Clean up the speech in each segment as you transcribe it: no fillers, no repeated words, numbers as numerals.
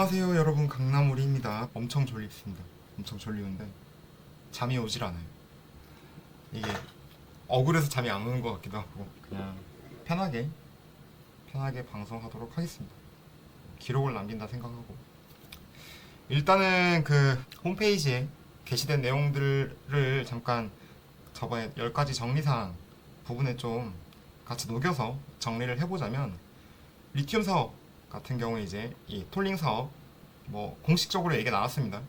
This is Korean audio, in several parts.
안녕하세요 여러분, 강남우리입니다. 엄청 졸립습니다. 엄청 졸리는데 잠이 오질 않아요. 이게 억울해서 잠이 안 오는 것 같기도 하고 그냥 편하게 방송하도록 하겠습니다. 기록을 남긴다 생각하고 일단은 그 홈페이지에 게시된 내용들을 잠깐 저번에 10가지 정리사항 부분에 좀 같이 녹여서 정리를 해보자면, 리튬 사업 같은 경우에 이제 이 톨링 사업 뭐 공식적으로 얘기가 나왔습니다.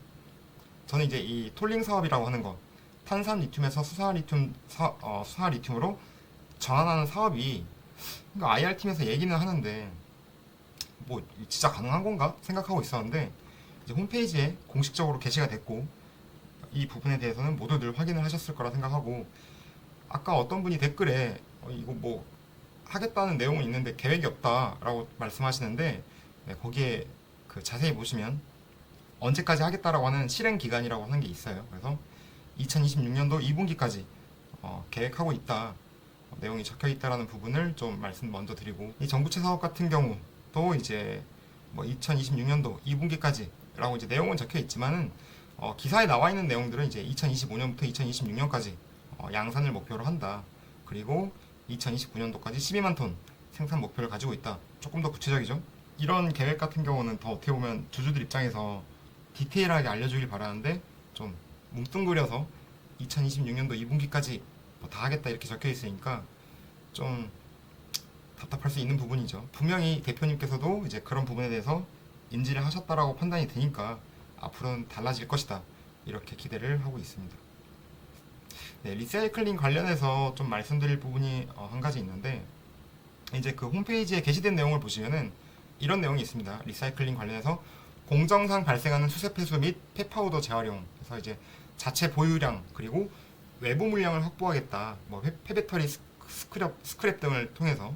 저는 이제 이 톨링 사업이라고 하는 거, 탄산 리튬에서 수사 리튬으로 전환하는 사업이, 그러니까 IR 팀에서 얘기는 하는데 뭐 진짜 가능한 건가 생각하고 있었는데, 이제 홈페이지에 공식적으로 게시가 됐고 이 부분에 대해서는 모두들 확인을 하셨을 거라 생각하고, 아까 어떤 분이 댓글에 이거 뭐 하겠다는 내용은 있는데 계획이 없다라고 말씀하시는데, 네, 거기에 그 자세히 보시면 언제까지 하겠다라고 하는 실행 기간이라고 하는 게 있어요. 그래서 2026년도 2분기까지 계획하고 있다, 내용이 적혀 있다라는 부분을 좀 말씀 먼저 드리고, 이 전구체 사업 같은 경우도 이제 뭐 2026년도 2분기까지라고 이제 내용은 적혀 있지만은 기사에 나와 있는 내용들은 이제 2025년부터 2026년까지 양산을 목표로 한다. 그리고 2029년도까지 12만 톤 생산 목표를 가지고 있다. 조금 더 구체적이죠. 이런 계획 같은 경우는 더 어떻게 보면 주주들 입장에서 디테일하게 알려주길 바라는데, 좀 뭉뚱그려서 2026년도 2분기까지 뭐 다 하겠다 이렇게 적혀 있으니까 좀 답답할 수 있는 부분이죠. 분명히 대표님께서도 이제 그런 부분에 대해서 인지를 하셨다라고 판단이 되니까 앞으로는 달라질 것이다, 이렇게 기대를 하고 있습니다. 네, 리사이클링 관련해서 좀 말씀드릴 부분이 한 가지 있는데, 이제 그 홈페이지에 게시된 내용을 보시면은 이런 내용이 있습니다. 리사이클링 관련해서 공정상 발생하는 수세 폐수 및 폐파우더 재활용, 그래서 이제 자체 보유량 그리고 외부 물량을 확보하겠다. 뭐 폐배터리 스크랩 등을 통해서.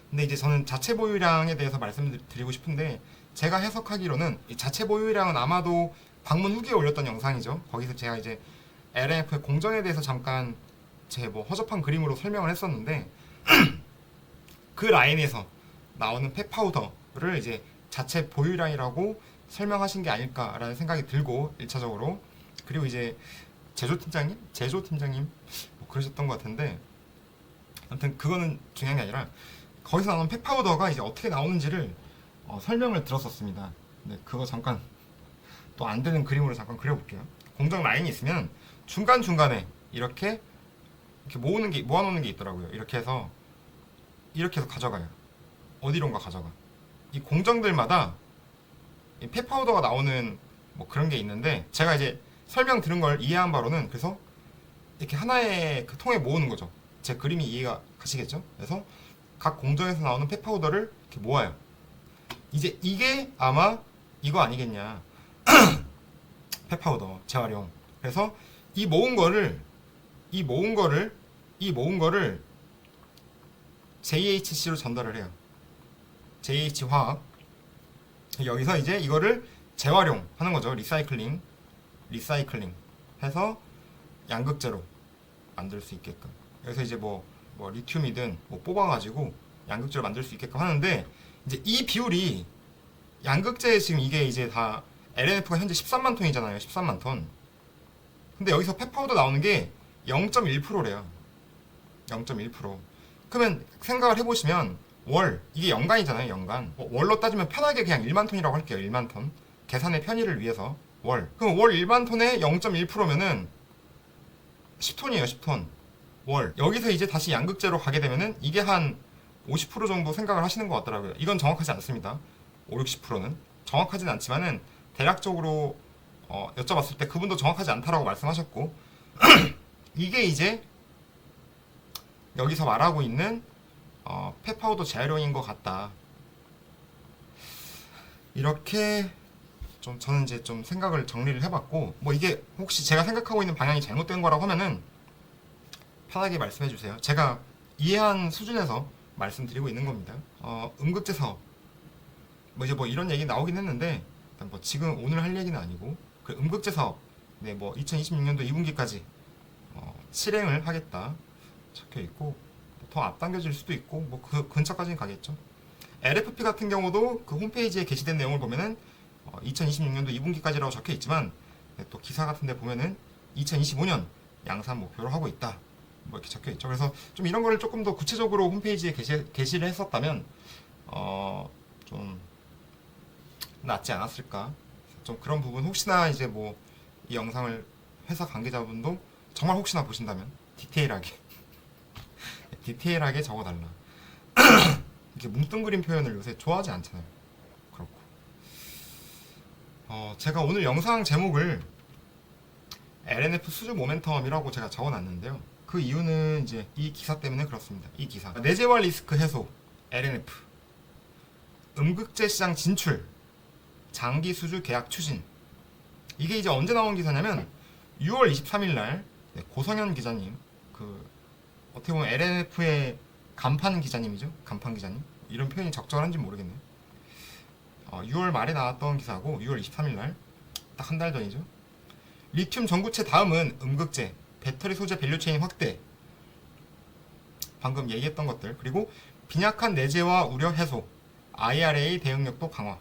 근데 이제 저는 자체 보유량에 대해서 말씀드리고 싶은데, 제가 해석하기로는 이 자체 보유량은 아마도 방문 후기에 올렸던 영상이죠. 거기서 제가 이제 LNF의 공정에 대해서 잠깐 제 뭐 허접한 그림으로 설명을 했었는데, 그 라인에서 나오는 폐파우더를 이제 자체 보유량이라고 설명하신 게 아닐까라는 생각이 들고, 1차적으로. 그리고 이제 제조팀장님 뭐 그러셨던 것 같은데, 아무튼 그거는 중요한 게 아니라 거기서 나오는 폐파우더가 이제 어떻게 나오는지를 설명을 들었었습니다. 근데 그거 잠깐 또 안 되는 그림으로 잠깐 그려볼게요. 공정 라인이 있으면 중간중간에 이렇게 모아놓는 게 있더라고요. 이렇게 해서 가져가요. 어디론가 가져가. 이 공정들마다 이 폐파우더가 나오는 뭐 그런 게 있는데, 제가 이제 설명 들은 걸 이해한 바로는, 그래서 이렇게 하나의 그 통에 모으는 거죠. 제 그림이 이해가 가시겠죠? 그래서 각 공정에서 나오는 폐파우더를 이렇게 모아요. 이제 이게 아마 이거 아니겠냐. 폐파우더 재활용. 그래서 이 모은 거를 JHC로 전달을 해요. JH 화학. 여기서 이제 이거를 재활용하는 거죠. 리사이클링 해서 양극재로 만들 수 있게끔. 그래서 이제 뭐 리튬이든 뭐 뽑아가지고 양극재로 만들 수 있게끔 하는데, 이제 이 비율이 양극재, 지금 이게 이제 다 LNF가 현재 13만 톤이잖아요. 13만 톤. 근데 여기서 폐파우더 나오는 게 0.1%래요. 0.1%. 그러면 생각을 해보시면 이게 연간이잖아요. 연간. 월로 따지면 편하게 그냥 1만 톤이라고 할게요. 1만 톤. 계산의 편의를 위해서 그럼 월 1만 톤에 0.1%면은 10톤이에요. 10톤. 여기서 이제 다시 양극재로 가게 되면은 이게 한 50% 정도 생각을 하시는 것 같더라고요. 이건 정확하지 않습니다. 50~60%는 정확하진 않지만은 대략적으로 여쭤봤을 때 그분도 정확하지 않다라고 말씀하셨고, 이게 이제 여기서 말하고 있는 폐파우더 재활용인 것 같다. 이렇게 저는 이제 좀 생각을 정리를 해봤고, 뭐 이게 혹시 제가 생각하고 있는 방향이 잘못된 거라고 하면은 편하게 말씀해 주세요. 제가 이해한 수준에서 말씀드리고 있는 겁니다. 음극재 사업 뭐 이제 뭐 이런 얘기 나오긴 했는데, 일단 뭐 지금 오늘 할 얘기는 아니고, 그 음극재 사업 뭐 2026년도 2분기까지 실행을 하겠다 적혀 있고, 더 앞당겨질 수도 있고 뭐 그 근처까지는 가겠죠. LFP 같은 경우도 그 홈페이지에 게시된 내용을 보면은 2026년도 2분기까지라고 적혀 있지만 또 기사 같은 데 보면은 2025년 양산 목표로 하고 있다. 뭐 이렇게 적혀 있죠. 그래서 좀 이런 거를 조금 더 구체적으로 홈페이지에 게시를 했었다면 좀 낫지 않았을까. 좀 그런 부분 혹시나 이제 뭐 이 영상을 회사 관계자분도 정말 혹시나 보신다면 디테일하게 적어달라. 이렇게 뭉뚱그린 표현을 요새 좋아하지 않잖아요. 그렇고 제가 오늘 영상 제목을 LNF 수주 모멘텀이라고 제가 적어놨는데요. 그 이유는 이제 이 기사 때문에 그렇습니다. 이 기사 내재화 리스크 해소 LNF 음극재 시장 진출 장기 수주 계약 추진. 이게 이제 언제 나온 기사냐면 6월 23일 날 고성현 기자님, 그 어떻게 보면 LNF의 간판 기자님이죠. 간판 기자님. 이런 표현이 적절한지 모르겠네요. 6월 말에 나왔던 기사고 6월 23일 날 딱 한 달 전이죠. 리튬 전구체 다음은 음극재, 배터리 소재 밸류체인 확대. 방금 얘기했던 것들. 그리고 빈약한 내재화 우려 해소, IRA 대응력도 강화.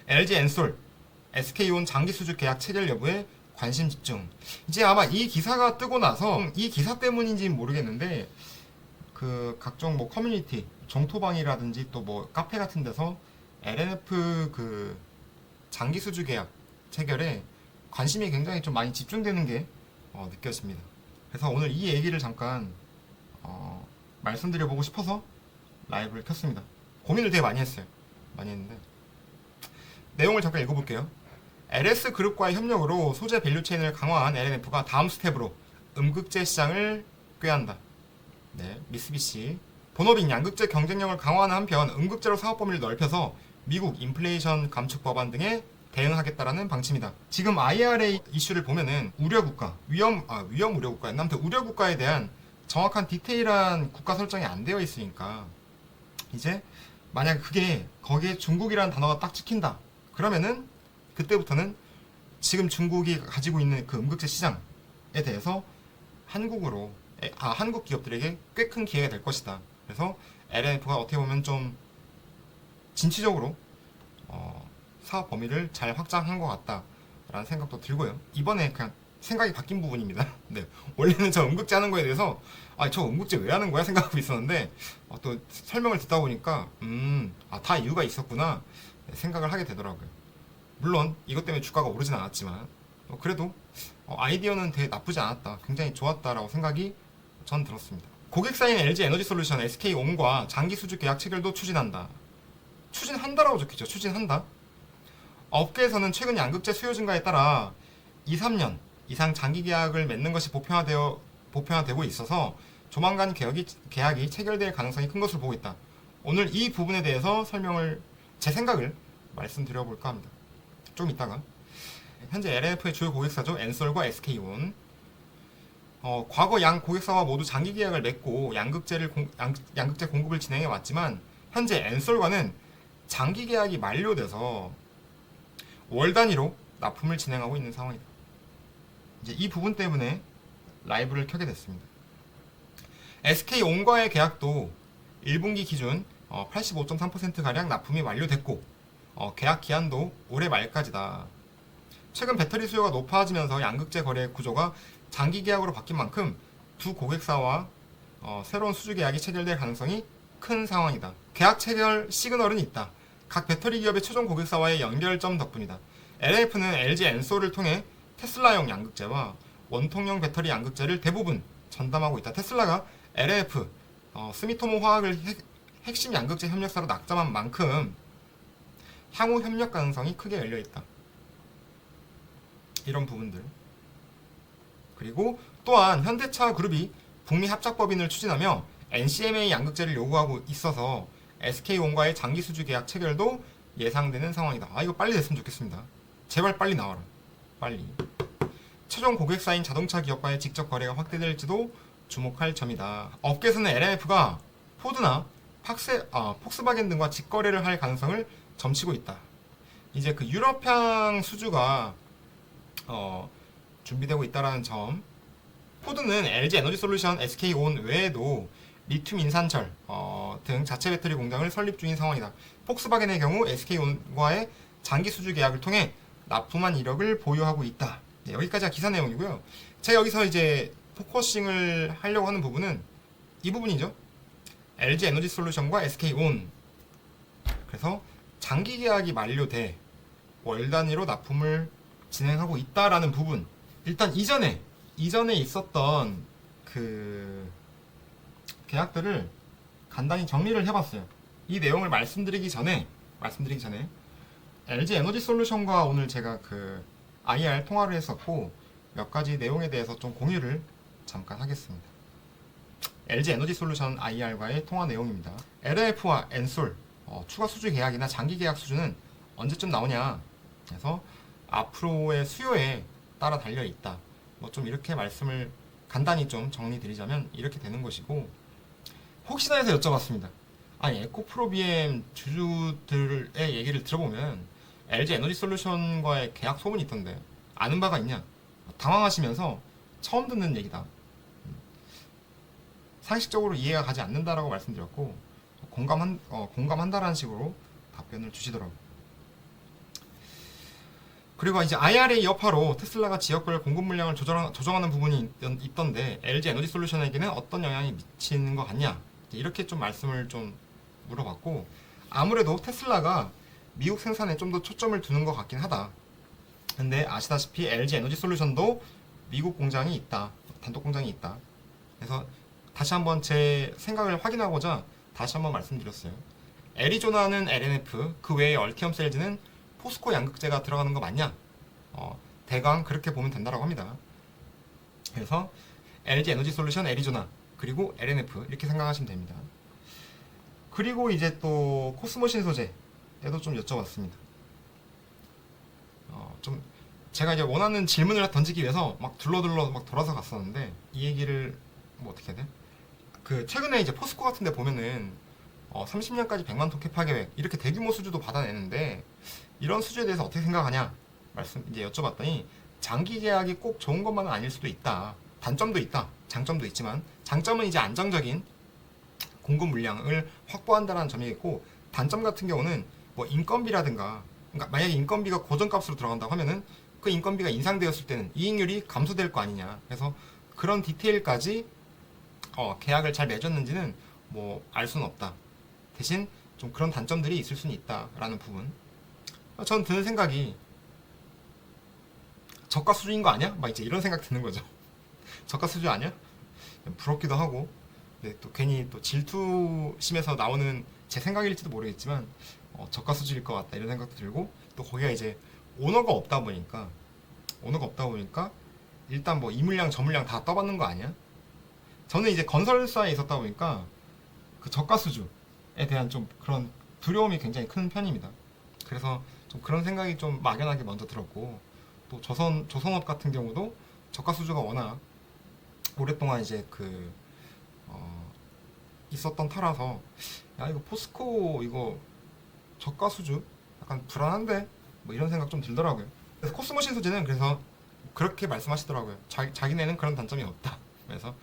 LG 엔솔, SK온 장기 수주 계약 체결 여부에 관심 집중. 이제 아마 이 기사가 뜨고 나서 이 기사 때문인지는 모르겠는데 그 각종 뭐 커뮤니티, 정토방이라든지 또 뭐 카페 같은 데서 LNF 그 장기 수주 계약 체결에 관심이 굉장히 좀 많이 집중되는 게 느껴집니다. 그래서 오늘 이 얘기를 잠깐 말씀드려보고 싶어서 라이브를 켰습니다. 고민을 되게 많이 했어요. 많이 했는데 내용을 잠깐 읽어볼게요. LS그룹과의 협력으로 소재 밸류체인을 강화한 LNF가 다음 스텝으로 음극재 시장을 꾀한다. 네, 미쓰비시. 본업인 양극재 경쟁력을 강화하는 한편 음극재로 사업 범위를 넓혀서 미국 인플레이션 감축 법안 등에 대응하겠다라는 방침이다. 지금 IRA 이슈를 보면은 우려국가, 위험 우려국가였나? 아무튼 우려국가에 대한 정확한 디테일한 국가 설정이 안 되어 있으니까 이제 만약 그게 거기에 중국이라는 단어가 딱 찍힌다. 그러면은 그때부터는 지금 중국이 가지고 있는 그 음극재 시장에 대해서 한국 기업들에게 꽤 큰 기회가 될 것이다. 그래서 LNF가 어떻게 보면 좀 진취적으로 사업 범위를 잘 확장한 것 같다라는 생각도 들고요. 이번에 그냥 생각이 바뀐 부분입니다. 네, 원래는 저 음극재 하는 거에 대해서 저 음극재 왜 하는 거야 생각하고 있었는데 또 설명을 듣다 보니까 다 이유가 있었구나 생각을 하게 되더라고요. 물론 이것 때문에 주가가 오르진 않았지만 그래도 아이디어는 되게 나쁘지 않았다. 굉장히 좋았다라고 생각이 전 들었습니다. 고객사인 LG 에너지솔루션, SK온과 장기 수주 계약 체결도 추진한다. 추진한다라고 적혀있죠. 추진한다. 업계에서는 최근 양극재 수요 증가에 따라 2-3년 이상 장기 계약을 맺는 것이 보편화되고 있어서 조만간 계약이 체결될 가능성이 큰 것으로 보고 있다. 오늘 이 부분에 대해서 제 생각을 말씀드려볼까 합니다. 좀 이따가. 현재 LNF의 주요 고객사죠. 엔솔과 SK온. 과거 양 고객사와 모두 장기 계약을 맺고 양극재 공급을 진행해 왔지만 현재 엔솔과는 장기 계약이 만료돼서 월 단위로 납품을 진행하고 있는 상황이다. 이제 이 부분 때문에 라이브를 켜게 됐습니다. SK온과의 계약도 1분기 기준 85.3%가량 납품이 완료됐고 계약 기한도 올해 말까지다. 최근 배터리 수요가 높아지면서 양극재 거래 구조가 장기 계약으로 바뀐 만큼 두 고객사와 새로운 수주 계약이 체결될 가능성이 큰 상황이다. 계약 체결 시그널은 있다. 각 배터리 기업의 최종 고객사와의 연결점 덕분이다. LNF는 LG 엔솔을 통해 테슬라용 양극재와 원통형 배터리 양극재를 대부분 전담하고 있다. 테슬라가 LNF, 스미토모 화학을 핵심 양극재 협력사로 낙점한 만큼 향후 협력 가능성이 크게 열려있다. 이런 부분들. 그리고 또한 현대차 그룹이 북미 합작법인을 추진하며 NCMA 양극재를 요구하고 있어서 SK온과의 장기 수주 계약 체결도 예상되는 상황이다. 이거 빨리 됐으면 좋겠습니다. 제발 빨리 나와라. 빨리. 최종 고객사인 자동차 기업과의 직접 거래가 확대될지도 주목할 점이다. 업계에서는 LNF가 포드나 폭스바겐 등과 직거래를 할 가능성을 점치고 있다. 이제 그 유럽향 수주가 준비되고 있다라는 점. 포드는 LG 에너지솔루션, SK온 외에도 리튬 인산철, 등 자체 배터리 공장을 설립 중인 상황이다. 폭스바겐의 경우 SK온과의 장기 수주 계약을 통해 납품한 이력을 보유하고 있다. 네, 여기까지가 기사 내용이고요. 제가 여기서 이제 포커싱을 하려고 하는 부분은 이 부분이죠. LG 에너지 솔루션과 SK온. 그래서 장기 계약이 만료돼 월 단위로 납품을 진행하고 있다라는 부분. 일단 이전에 있었던 그 계약들을 간단히 정리를 해봤어요. 이 내용을 말씀드리기 전에 LG 에너지 솔루션과 오늘 제가 그 IR 통화를 했었고 몇 가지 내용에 대해서 좀 공유를 잠깐 하겠습니다. LG 에너지 솔루션 IR과의 통화 내용입니다. LNF와 엔솔 추가 수주 계약이나 장기 계약 수주는 언제쯤 나오냐? 그래서 앞으로의 수요에 따라 달려 있다. 뭐 좀 이렇게 말씀을 간단히 좀 정리드리자면 이렇게 되는 것이고, 혹시나 해서 여쭤봤습니다. 아니 에코프로 BM 주주들의 얘기를 들어보면 LG 에너지 솔루션과의 계약 소문이 있던데 아는 바가 있냐? 당황하시면서 처음 듣는 얘기다. 상식적으로 이해가 가지 않는다라고 말씀드렸고 공감한다라는 식으로 답변을 주시더라고요. 그리고 이제 IRA 여파로 테슬라가 지역별 공급 물량을 조정하는 부분이 있던데 LG 에너지 솔루션에게는 어떤 영향이 미치는 것 같냐? 이렇게 좀 말씀을 좀 물어봤고, 아무래도 테슬라가 미국 생산에 좀 더 초점을 두는 것 같긴 하다. 근데 아시다시피 LG 에너지 솔루션도 미국 공장이 있다. 단독 공장이 있다. 그래서 다시 한번 제 생각을 확인하고자 다시 한번 말씀드렸어요. 애리조나는 LNF, 그 외에 얼티엄 셀즈는 포스코 양극재가 들어가는 거 맞냐? 대강 그렇게 보면 된다라고 합니다. 그래서 LG 에너지 솔루션 애리조나 그리고 LNF 이렇게 생각하시면 됩니다. 그리고 이제 또 코스모신 소재에도 좀 여쭤봤습니다. 좀 제가 이제 원하는 질문을 던지기 위해서 막 막 돌아서 갔었는데 이 얘기를 뭐 어떻게 해야 돼? 그 최근에 이제 포스코 같은데 보면은 30년까지 100만 톤 캐파 계획 이렇게 대규모 수주도 받아내는데 이런 수주에 대해서 어떻게 생각하냐 말씀 이제 여쭤봤더니 장기 계약이 꼭 좋은 것만은 아닐 수도 있다. 단점도 있다. 장점도 있지만 장점은 이제 안정적인 공급 물량을 확보한다는 점이 있고, 단점 같은 경우는 뭐 인건비라든가, 그러니까 만약에 인건비가 고정값으로 들어간다고 하면은 그 인건비가 인상되었을 때는 이익률이 감소될 거 아니냐. 그래서 그런 디테일까지 계약을 잘 맺었는지는 뭐 알 수는 없다. 대신 좀 그런 단점들이 있을 수는 있다라는 부분. 전 드는 생각이 저가 수주인 거 아니야? 막 이제 이런 생각 드는 거죠. 저가 수주 아니야? 부럽기도 하고, 근데 또 괜히 또 질투심에서 나오는 제 생각일지도 모르겠지만 저가 수주일 것 같다 이런 생각도 들고, 또 거기가 이제 오너가 없다 보니까 일단 뭐 이 물량 저 물량 다 떠받는 거 아니야? 저는 이제 건설사에 있었다 보니까 그 저가 수주에 대한 좀 그런 두려움이 굉장히 큰 편입니다. 그래서 좀 그런 생각이 좀 막연하게 먼저 들었고, 또 조선업 같은 경우도 저가 수주가 워낙 오랫동안 이제 있었던 터라서 야 이거 포스코 이거 저가 수주 약간 불안한데 뭐 이런 생각 좀 들더라고요. 그래서 코스모신 소재는 그래서 그렇게 말씀하시더라고요. 자기네는 그런 단점이 없다. 그래서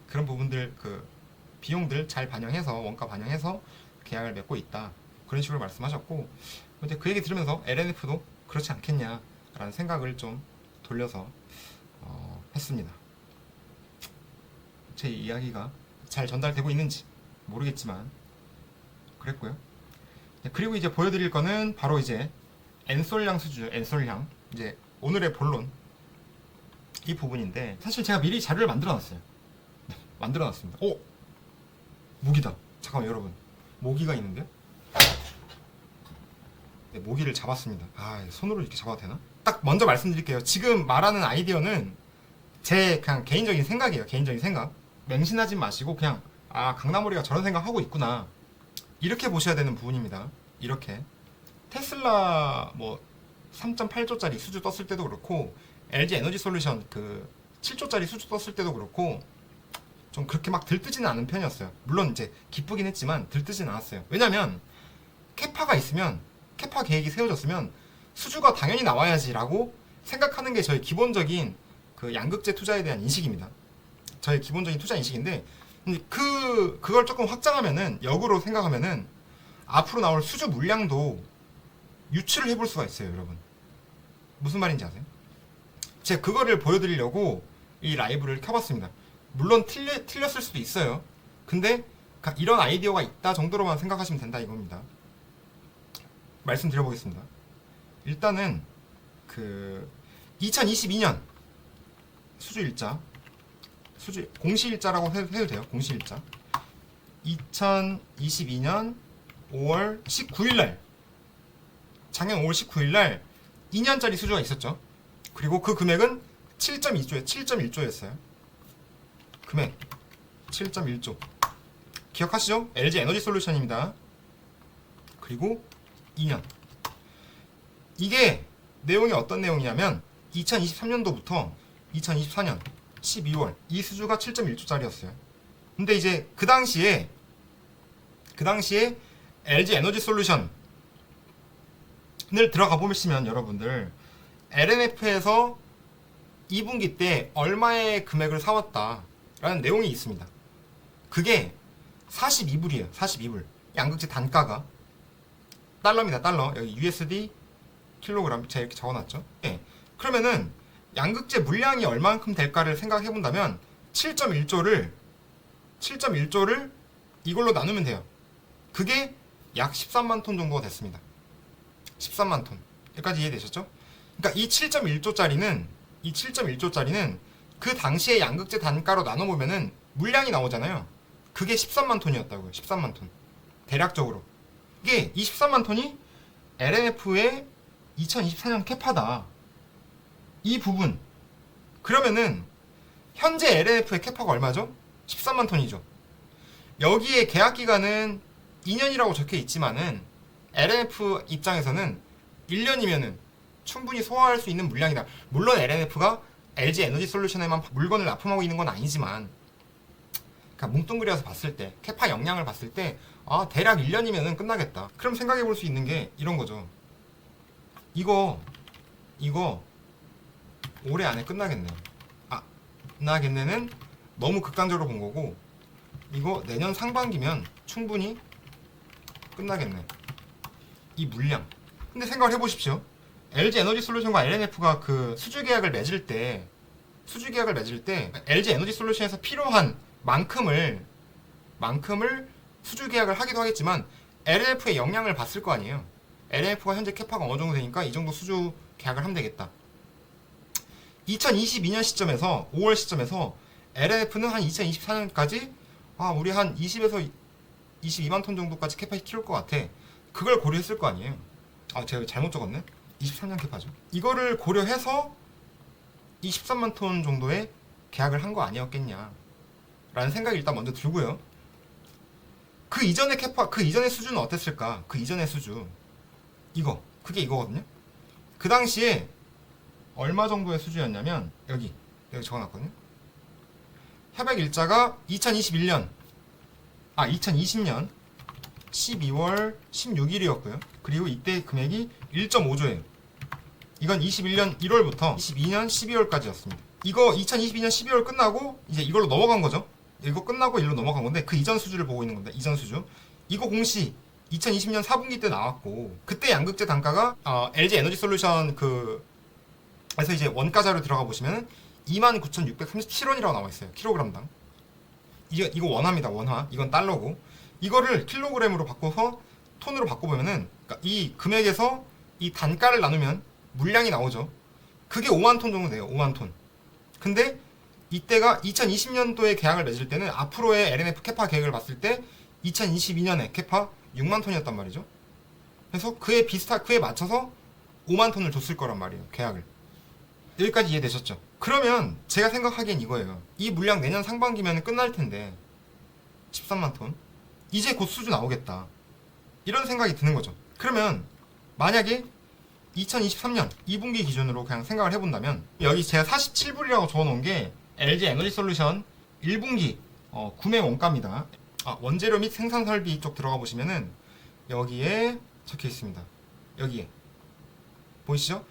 그런 부분들 그 비용들 잘 반영해서 원가 반영해서 계약을 맺고 있다. 그런 식으로 말씀하셨고, 근데 그 얘기 들으면서 LNF도 그렇지 않겠냐라는 생각을 좀 돌려서 했습니다. 제 이야기가 잘 전달되고 있는지 모르겠지만 그랬고요. 그리고 이제 보여드릴 거는 바로 이제 엔솔량 수주, 엔솔량 이제 오늘의 본론 이 부분인데, 사실 제가 미리 자료를 만들어놨어요. 만들어놨습니다. 오! 모기다. 잠깐만 여러분, 모기가 있는데요? 네, 모기를 잡았습니다. 손으로 이렇게 잡아도 되나? 딱 먼저 말씀드릴게요. 지금 말하는 아이디어는 제 그냥 개인적인 생각이에요. 개인적인 생각. 맹신하지 마시고 그냥 강나무리가 저런 생각하고 있구나 이렇게 보셔야 되는 부분입니다. 이렇게 테슬라 뭐 3.8조짜리 수주 떴을 때도 그렇고, LG 에너지 솔루션 그 7조짜리 수주 떴을 때도 그렇고 좀 그렇게 막 들뜨지는 않은 편이었어요. 물론 이제 기쁘긴 했지만 들뜨지는 않았어요. 왜냐면 캐파가 있으면, 캐파 계획이 세워졌으면 수주가 당연히 나와야지라고 생각하는 게 저희 기본적인 그 양극재 투자에 대한 인식입니다. 저의 기본적인 투자 인식인데, 근데 그걸 조금 확장하면은, 역으로 생각하면은 앞으로 나올 수주 물량도 유출을 해볼 수가 있어요, 여러분. 무슨 말인지 아세요? 제가 그거를 보여드리려고 이 라이브를 켜봤습니다. 물론 틀렸을 수도 있어요. 근데 이런 아이디어가 있다 정도로만 생각하시면 된다 이겁니다. 말씀드려보겠습니다. 일단은 2022년 수주일자, 공시일자라고 해도 돼요. 공시일자 2022년 5월 19일날, 작년 5월 19일날 2년짜리 수주가 있었죠. 그리고 그 금액은 7.1조였어요. 금액 7.1조 기억하시죠? LG 에너지 솔루션입니다. 그리고 2년. 이게 내용이 어떤 내용이냐면 2023년도부터 2024년 12월 이 수주가 7.1조짜리였어요. 근데 이제 그 당시에 LG 에너지 솔루션을 들어가 보시면 여러분들 LNF에서 2분기 때 얼마의 금액을 사왔다라는 내용이 있습니다. 그게 42불이에요. 42불. 양극재 단가가 달러입니다. 달러. 여기 USD 킬로그램 제가 이렇게 적어놨죠. 네. 그러면은 양극재 물량이 얼만큼 될까를 생각해 본다면 7.1조를 이걸로 나누면 돼요. 그게 약 13만 톤 정도가 됐습니다. 13만 톤. 여기까지 이해되셨죠? 그러니까 이 7.1조짜리는 그 당시의 양극재 단가로 나눠보면은 물량이 나오잖아요. 그게 13만 톤이었다고요. 13만 톤. 대략적으로. 이게 23만 톤이 LNF의 2024년 캐파다. 이 부분. 그러면은 현재 LNF의 캐파가 얼마죠? 13만 톤이죠. 여기에 계약 기간은 2년이라고 적혀 있지만은 LNF 입장에서는 1년이면은 충분히 소화할 수 있는 물량이다. 물론 LNF가 LG 에너지 솔루션에만 물건을 납품하고 있는 건 아니지만, 그러니까 뭉뚱그려서 봤을 때, 캐파 역량을 봤을 때, 대략 1년이면은 끝나겠다. 그럼 생각해 볼 수 있는 게 이런 거죠. 이거 올해 안에 끝나겠네. 끝나겠네는 너무 극단적으로 본 거고, 이거 내년 상반기면 충분히 끝나겠네. 이 물량. 근데 생각을 해보십시오. LG 에너지 솔루션과 LNF가 그 수주 계약을 맺을 때 LG 에너지 솔루션에서 필요한 만큼을 수주 계약을 하기도 하겠지만 LNF의 역량을 봤을 거 아니에요. LNF가 현재 캐파가 어느 정도 되니까 이 정도 수주 계약을 하면 되겠다. 2022년 시점에서 5월 시점에서 LNF는 한 2024년까지 우리 한 20에서 22만 톤 정도까지 캐파 키울 것 같아. 그걸 고려했을 거 아니에요. 제가 잘못 적었네. 23년 캐파죠. 이거를 고려해서 23만 톤 정도의 계약을 한 거 아니었겠냐 라는 생각이 일단 먼저 들고요. 그 이전의 캐파, 그 이전의 수준은 어땠을까? 그 이전의 수준, 그게 이거거든요. 그 당시에 얼마 정도의 수준이었냐면 여기 적어놨거든요. 협약 일자가 2020년 12월 16일이었고요. 그리고 이때 금액이 1.5조예요. 이건 21년 1월부터 22년 12월까지였습니다. 이거 2022년 12월 끝나고 이제 이걸로 넘어간 거죠. 이거 끝나고 일로 넘어간 건데 그 이전 수주를 보고 있는 건데, 이전 수주. 이거 공시 2020년 4분기 때 나왔고, 그때 양극재 단가가 LG 에너지 솔루션 그래서 이제 원가자료 들어가 보시면 29,637원이라고 나와 있어요. 킬로그램당. 이거 원화입니다. 원화. 이건 달러고. 이거를 킬로그램으로 바꿔서 톤으로 바꿔보면은, 그러니까 이 금액에서 이 단가를 나누면 물량이 나오죠. 그게 5만 톤 정도 돼요. 5만 톤. 근데 이때가 2020년도에 계약을 맺을 때는 앞으로의 LNF 캐파 계획을 봤을 때 2022년에 캐파 6만 톤이었단 말이죠. 그래서 그에 맞춰서 5만 톤을 줬을 거란 말이에요. 계약을. 여기까지 이해되셨죠? 그러면 제가 생각하기엔 이거예요. 이 물량 내년 상반기면 끝날 텐데 13만 톤? 이제 곧 수주 나오겠다. 이런 생각이 드는 거죠. 그러면 만약에 2023년 2분기 기준으로 그냥 생각을 해본다면, 여기 제가 47불이라고 적어놓은 게 LG 에너지 솔루션 1분기 구매 원가입니다. 원재료 및 생산 설비 쪽 들어가 보시면은 여기에 적혀 있습니다. 여기에 보이시죠?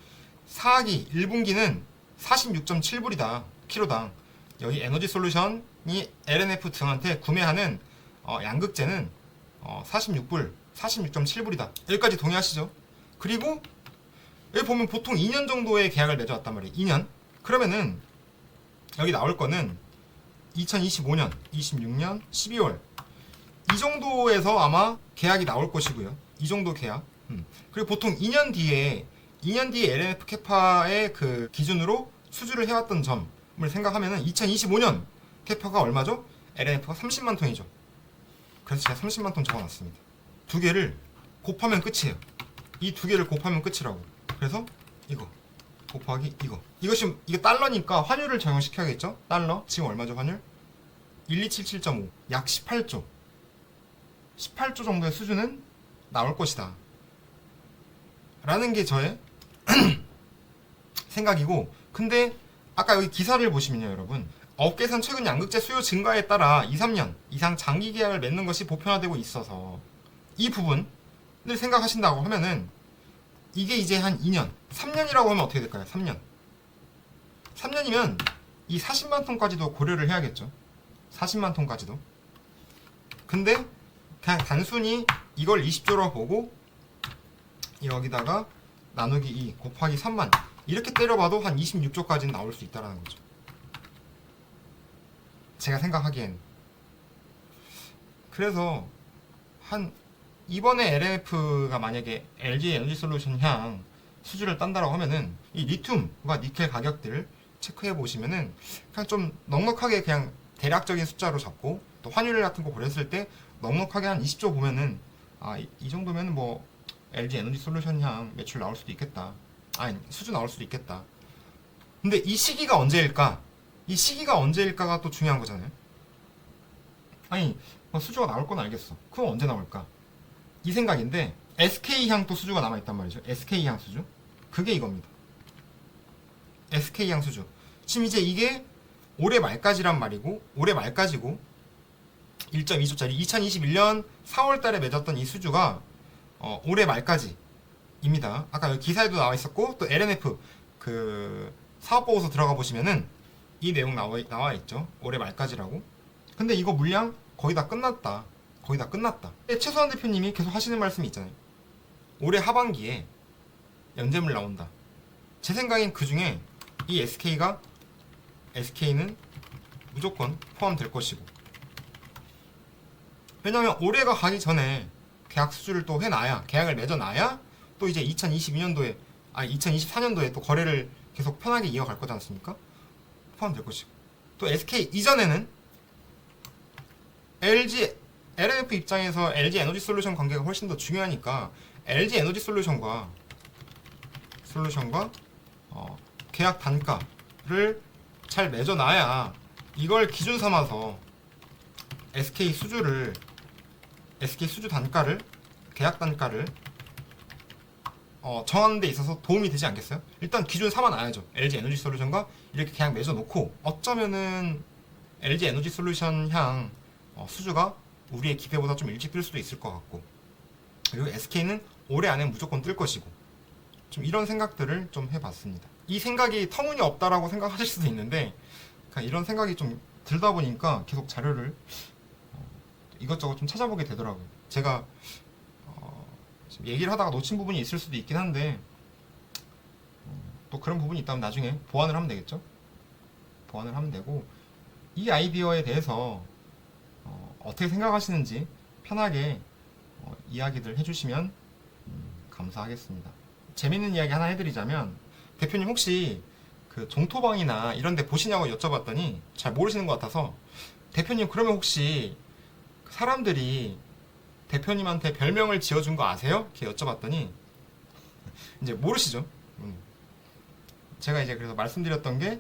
4기 1분기는 46.7불이다. 키로당. 여기 에너지 솔루션 LNF 등한테 구매하는 양극재는 46불, 46.7불이다. 여기까지 동의하시죠? 그리고 여기 보면 보통 2년 정도의 계약을 맺어왔단 말이에요. 2년. 그러면은 여기 나올 거는 2025년, 26년, 12월 이 정도에서 아마 계약이 나올 것이고요. 이 정도 계약. 그리고 보통 2년 뒤에 LNF 캐파의 그 기준으로 수주를 해왔던 점을 생각하면은 2025년 캐파가 얼마죠? LNF가 30만 톤이죠. 그래서 제가 30만 톤 적어놨습니다. 두 개를 곱하면 끝이에요. 이 두 개를 곱하면 끝이라고. 그래서 이거 곱하기 이거 달러니까 환율을 적용시켜야겠죠? 달러 지금 얼마죠 환율? 1277.5 약 18조 정도의 수준은 나올 것이다 라는 게 저의 생각이고, 근데 아까 여기 기사를 보시면요 여러분, 업계에선 최근 양극재 수요 증가에 따라 2-3년 이상 장기 계약을 맺는 것이 보편화되고 있어서 이 부분을 생각하신다고 하면은 이게 이제 한 2년, 3년이라고 하면 어떻게 될까요? 3년이면 이 40만 톤까지도 고려를 해야겠죠. 40만 톤까지도. 근데 그냥 단순히 이걸 20조로 보고 여기다가 나누기 2 곱하기 3만 이렇게 때려봐도 한 26조까지는 나올 수 있다는 거죠. 제가 생각하기엔. 그래서 한 이번에 LNF가 만약에 LG 에너지 솔루션 향 수주를 딴다라고 하면은 이 리튬과 니켈 가격들 체크해 보시면은 그냥 좀 넉넉하게 그냥 대략적인 숫자로 잡고 또 환율 같은 거 고려했을 때 넉넉하게 한 20조 보면은 이 정도면은 뭐 LG 에너지 솔루션 향 매출 나올 수도 있겠다. 아니 수주 나올 수도 있겠다. 근데 이 시기가 언제일까? 이 시기가 언제일까가 또 중요한 거잖아요. 아니 뭐 수주가 나올 건 알겠어. 그건 언제 나올까? 이 생각인데 SK향 또 수주가 남아있단 말이죠. SK향 수주. 그게 이겁니다. SK향 수주. 지금 이제 이게 올해 말까지란 말이고 올해 말까지고 1.2조짜리 2021년 4월 달에 맺었던 이 수주가 올해 말까지입니다. 아까 여기 기사에도 나와 있었고 또 LNF 그 사업보고서 들어가 보시면은 이 내용 나와 있죠. 올해 말까지라고. 근데 이거 물량 거의 다 끝났다. 거의 다 끝났다. 최소한 대표님이 계속 하시는 말씀이 있잖아요. 올해 하반기에 연재물 나온다. 제 생각엔 그 중에 이 SK는 무조건 포함될 것이고. 왜냐면 올해가 가기 전에 계약 수주를 또 해놔야, 계약을 맺어놔야 또 이제 2024년도에 또 거래를 계속 편하게 이어갈 거지 않습니까? 포함될 것이고. 또 SK 이전에는 LNF 입장에서 LG 에너지 솔루션 관계가 훨씬 더 중요하니까 LG 에너지 솔루션과 계약 단가를 잘 맺어놔야 이걸 기준 삼아서 SK 수주 단가를, 계약 단가를 정하는 데 있어서 도움이 되지 않겠어요? 일단 기준 삼아놔야죠. LG 에너지 솔루션과 이렇게 계약 맺어놓고 어쩌면은 LG 에너지 솔루션 향 수주가 우리의 기대보다 좀 일찍 뜰 수도 있을 것 같고, 그리고 SK는 올해 안에 무조건 뜰 것이고, 좀 이런 생각들을 좀 해봤습니다. 이 생각이 터무니없다라고 생각하실 수도 있는데 그냥 이런 생각이 좀 들다 보니까 계속 자료를 이것저것 좀 찾아보게 되더라고요. 제가 지금 얘기를 하다가 놓친 부분이 있을 수도 있긴 한데 또 그런 부분이 있다면 나중에 보완을 하면 되겠죠. 보완을 하면 되고, 이 아이디어에 대해서 어떻게 생각하시는지 편하게 이야기들 해주시면 감사하겠습니다. 재밌는 이야기 하나 해드리자면, 대표님 혹시 그 종토방이나 이런 데 보시냐고 여쭤봤더니 잘 모르시는 것 같아서, 대표님 그러면 혹시 사람들이 대표님한테 별명을 지어준 거 아세요? 이렇게 여쭤봤더니 이제 모르시죠. 제가 이제 그래서 말씀드렸던 게